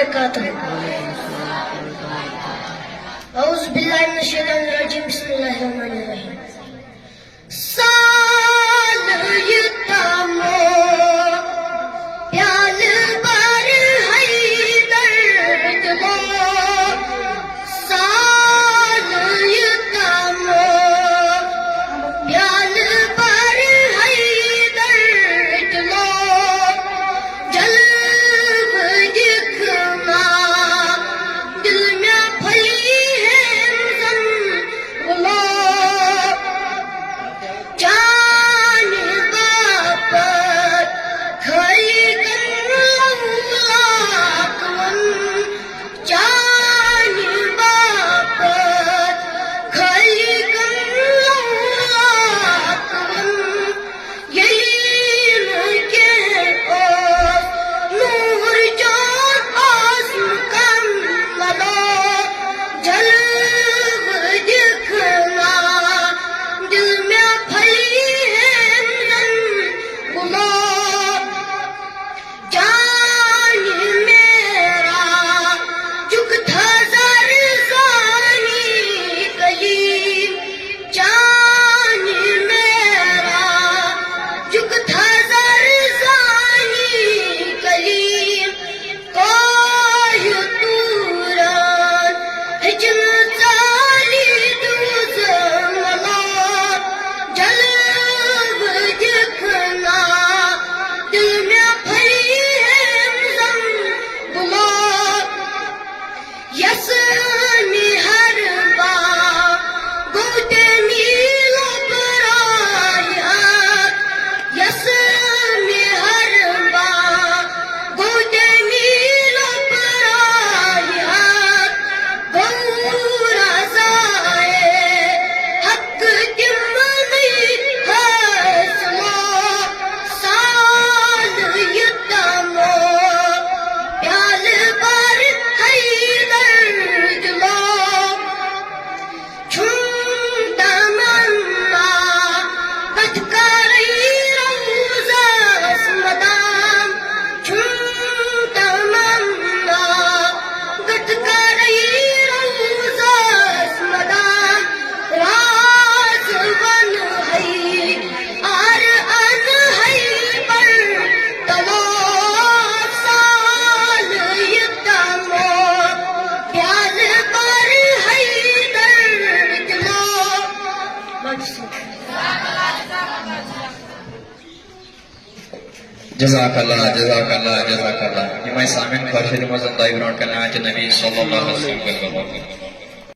वबरकातुहू। औज़ु बिल्लाहि मिनश शैतानिर रजीम। बिस्मिल्लाहिर रहमानिर रहीम। साल युतमो प्याल बार हैदर दिलो, साल युतमो प्याल बार हैदर दिलो, जल्ब दिखना दिल में फली है जन गुलो, जान बापर खली गन जान बापर खली गन यही के ओस नूर जो आज़म कमलो, जल्ब दिखना दिल में फली है जन गुलो, जान मेरा झुकता ज़रज़ानी कलीम, जान मेरा झुकता ज़रज़ानी कलीम, कोई तूरान हिजन चाली दूज़ मला, जल्ब दिखना दिल में फली है जन गुलो, यस निहर बा गोटे नीलो बराया, यस निहर बा गोटे नीलो बराया, गौरा जाए हक दिमनी हसलो, साल युतमो प्याल बार हैदर दिलो, झुमता मन्ना बदकारी रौज़ा मदाम, झुमता मन्ना बदकारी रौज़ा मदाम, राज बन है आर अन है पर तलो, साल युतमो प्याल बार हैदर दिलो। जज़ाकल्लाह जज़ाकल्लाह जज़ाकल्लाह। ये मैं सामिन ख़ाशिद मज़न दाई ब्रांड का नाच नबी सल्लल्लाहु अलैहि वसल्लम।